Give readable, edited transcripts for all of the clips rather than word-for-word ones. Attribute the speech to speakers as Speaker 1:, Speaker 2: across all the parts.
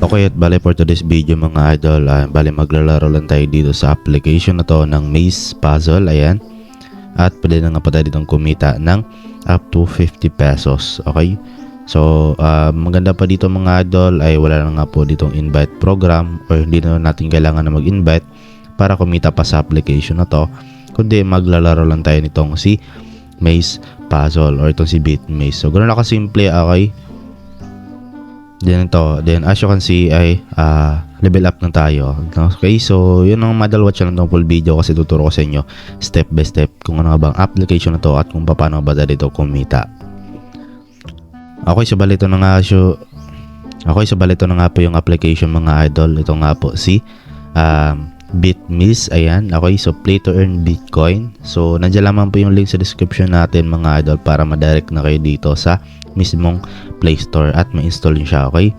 Speaker 1: Okay, at bale for today's video mga idol, bale maglalaro lang tayo dito sa application na to ng Maze Puzzle, ayan. At pwede na nga pa tayo ditong kumita ng up to 50 pesos, okay. So, maganda pa dito mga idol ay wala na nga po ditong invite program or hindi na natin kailangan na mag-invite para kumita pa sa application na to. Kundi maglalaro lang tayo nitong si Maze Puzzle or itong si Beat Maze. So, ganoon lang kasimple, okay. Then as you can see ay level up na tayo. Okay, so yun ang madal watch lang itong full video kasi tuturo ko sa inyo step by step kung ano nga bang application na to at kung paano ba dito kumita. Okay, so bali ito na nga po yung application mga idol. Ito nga po si BitMaze, ayan. Okay, so play to earn Bitcoin. So nandiyan lamang po yung link sa description natin mga idol para ma-direct na kayo dito sa mismong Play Store at ma-install nyo siya, okay.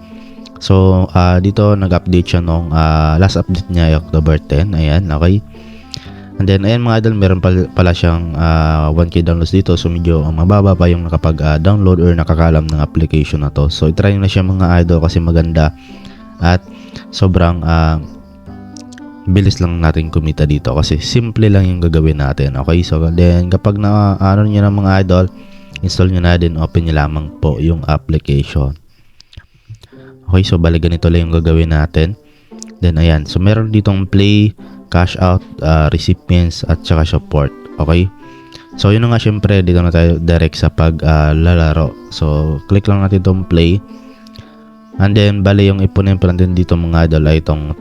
Speaker 1: So dito nag-update siya nung last update niya ay October 10, ayan, okay. And then ayan mga idol, meron pala siyang 1k downloads dito, so medyo mababa pa yung nakapag-download or nakakalam ng application na to. So itry nyo na siya mga idol kasi maganda at sobrang bilis lang natin kumita dito kasi simple lang yung gagawin natin, okay. So then kapag na ano nyo na mga idol, install nyo na din, open nyo lamang po yung application. Okay, so bali ganito lang yung gagawin natin. Then ayan, so meron ditong play, cash out, recipients at saka support, okay. So yun na nga, syempre dito na tayo direct sa paglalaro. So click lang natin itong play. And then bali yung ipunin pa natin dito mga idol ay itong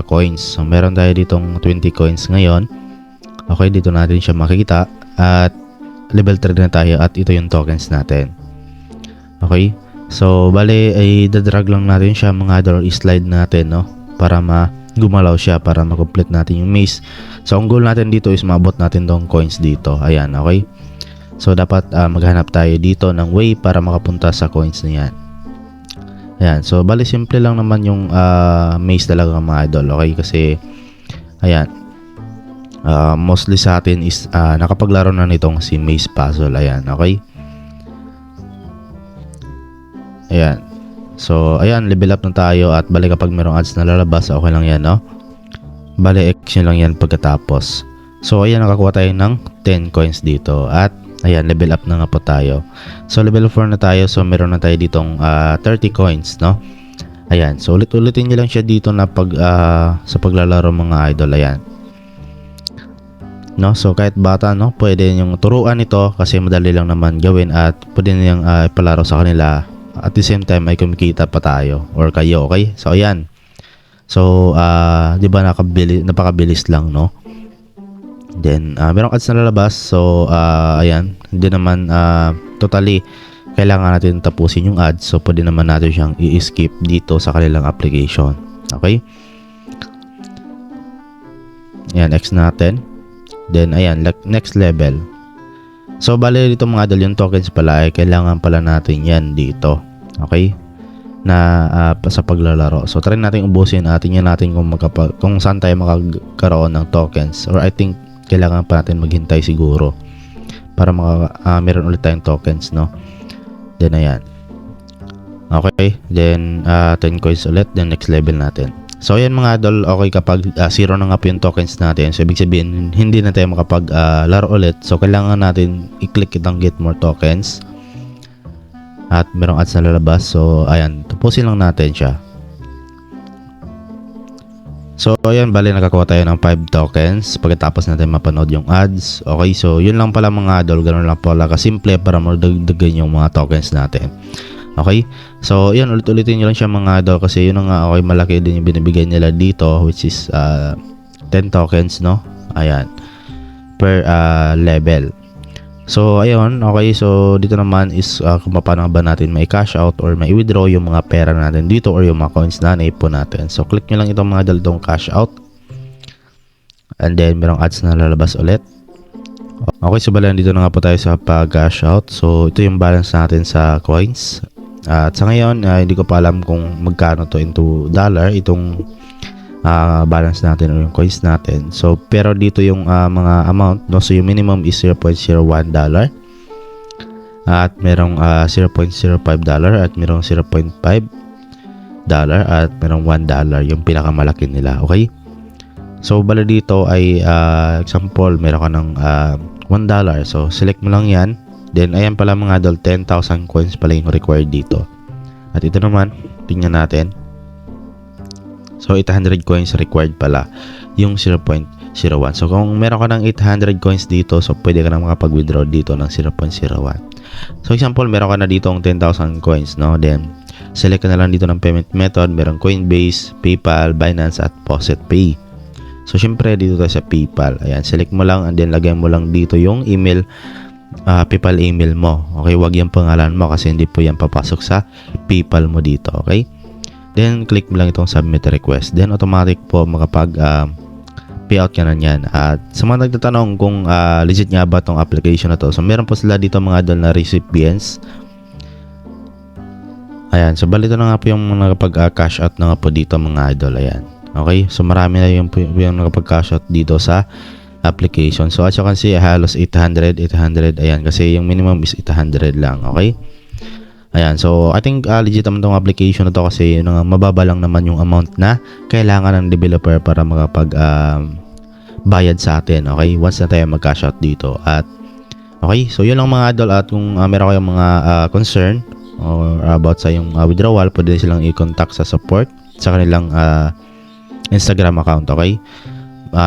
Speaker 1: coins. So meron tayo ditong 20 coins ngayon. Okay, dito natin siya makikita at level 3 na tayo at ito yung tokens natin. Okay, so bali ay dadrag lang natin siya mga idol, i-slide natin, no, para gumalaw siya para ma-complete natin yung maze. So ang goal natin dito is maabot natin tong coins dito, ayan, okay. So dapat maghanap tayo dito ng way para makapunta sa coins na yan. Ayan, so bali simple lang naman yung maze talaga mga idol, okay, kasi ayan, mostly sa atin is nakapaglaro na nitong si Maze Puzzle, ayan, okay. Ayan, so ayan, level up na tayo at bali kapag merong ads na lalabas, okay lang yan, no, bali action lang yan pagkatapos. So ayan, nakakuha tayo ng 10 coins dito at ayan, level up na nga po tayo. So level 4 na tayo, so meron na tayo ditong 30 coins, no. Ayan, so ulit-ulitin nyo lang siya dito na sa paglalaro mga idol, ayan. No, so kahit bata, no, pwede yung turuan ito kasi madali lang naman gawin at pwede niyang ipalaro sa kanila. At the same time ay kumikita pa tayo or kayo, okay. So ayan, so di ba napakabilis lang, no. Then merong ads na lalabas, so ayan, hindi naman totally kailangan natin tapusin yung ads, so pwede naman natin siyang i-skip dito sa kanilang application, okay. Ayan, next natin. Then ayan, next level. So bali dito mga idol, yung tokens pala ay kailangan pala natin yan dito, okay, na sa paglalaro. So try natin ubusin, tingnan natin kung saan tayo makakaroon ng tokens, or I think kailangan pa natin maghintay siguro para meron ulit tayong tokens, no. Then ayan, okay, then 10 coins ulit, then next level natin. So ayan mga idol, okay, kapag 0 na nga po yung tokens natin, so ibig sabihin hindi na tayo laro ulit. So kailangan natin i-click itong get more tokens at merong ads na lalabas. So ayan, tapusin lang natin siya. So ayan, bali nakakuha tayo ng 5 tokens pagkatapos natin mapanood yung ads. Okay, so yun lang pala mga idol, ganoon lang pala kasimple para madagdagan yung mga tokens natin. Okay, so yan, ulit-ulitin nyo lang siya mga idol kasi yun nga, okay, malaki din yung binibigay nila dito, which is 10 tokens, no, ayan, per level. So ayun, okay, so dito naman is kung paano ba natin may cash out or may withdraw yung mga pera natin dito or yung mga coins na naipon natin. So click nyo lang itong mga idol, itong cash out, and then merong ads na lalabas ulit. Okay, so bala dito na nga po tayo sa pag-cash out. So ito yung balance natin sa coins. At sa ngayon, hindi ko pa alam kung magkano to into dollar, itong balance natin o yung coins natin. So pero dito yung mga amount, no, so yung minimum is $0.01 at merong $0.05 at merong 0.5, at merong $1 yung pinakamalaki nila. Okay? So bala dito ay example, meron ka ng $1. So select mo lang yan. Then ayan pala mga idol, 10,000 coins pala yung required dito. At ito naman, tingnan natin. So 800 coins required pala yung 0.01. So kung meron ka ng 800 coins dito, so pwede ka na makapag-withdraw dito ng 0.01. So example, meron ka na dito ng 10,000 coins, no? Then select ka na lang dito ng payment method. Meron Coinbase, PayPal, Binance at PositPay. So syempre dito tayo sa PayPal. Ayan, select mo lang and then lagay mo lang dito yung email, PayPal email mo. Okay, wag yung pangalan mo kasi hindi po yan papasok sa PayPal mo dito. Okay? Then click mo lang itong submit request. Then automatic po makapag payout ka na yan. At sa mga nagtatanong kung legit nga ba itong application na to, so meron po sila dito mga idol na recipients. Ayan, so balito na nga po yung nakapag-cash out na nga po dito mga idol. Ayan, okay, so marami na yung nakapag-cash out dito sa application. So as you can see, halos 800, ayan, kasi yung minimum is 800 lang. Okay, ayan, so I think legit naman itong application na to kasi mababa lang naman yung amount na kailangan ng developer para makapag bayad sa atin. Okay, once na tayo mag-cash out dito. At okay, so yun lang mga idol. At kung meron kayong mga concern or about sa yung withdrawal, pwede silang i-contact sa support sa kanilang Instagram account. Okay,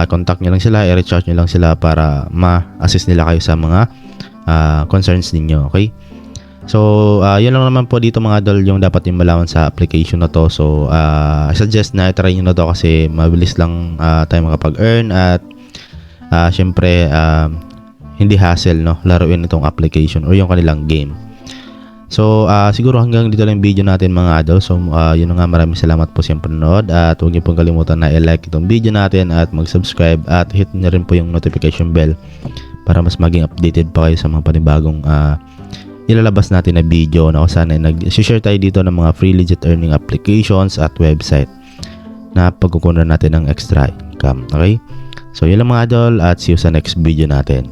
Speaker 1: contact nyo lang sila, i-reach out nyo lang sila para ma-assist nila kayo sa mga concerns ninyo. Okay, so yun lang naman po dito mga idol yung dapat yung malaman sa application na to. So I suggest na i-try nyo na to kasi mabilis lang tayo makapag-earn at syempre hindi hassle, no, laruin itong application or yung kanilang game. So siguro hanggang dito lang yung video natin mga idol. So yun nga, maraming salamat po sa panonood at huwag niyo pong kalimutan na i-like itong video natin at mag-subscribe at hit niyo rin po yung notification bell para mas maging updated pa kayo sa mga panibagong ilalabas natin na video na kung saan nag-share tayo dito ng mga free legit earning applications at website na pagkukunan natin ng extra income. Okay, so yun lang mga idol at see you sa next video natin.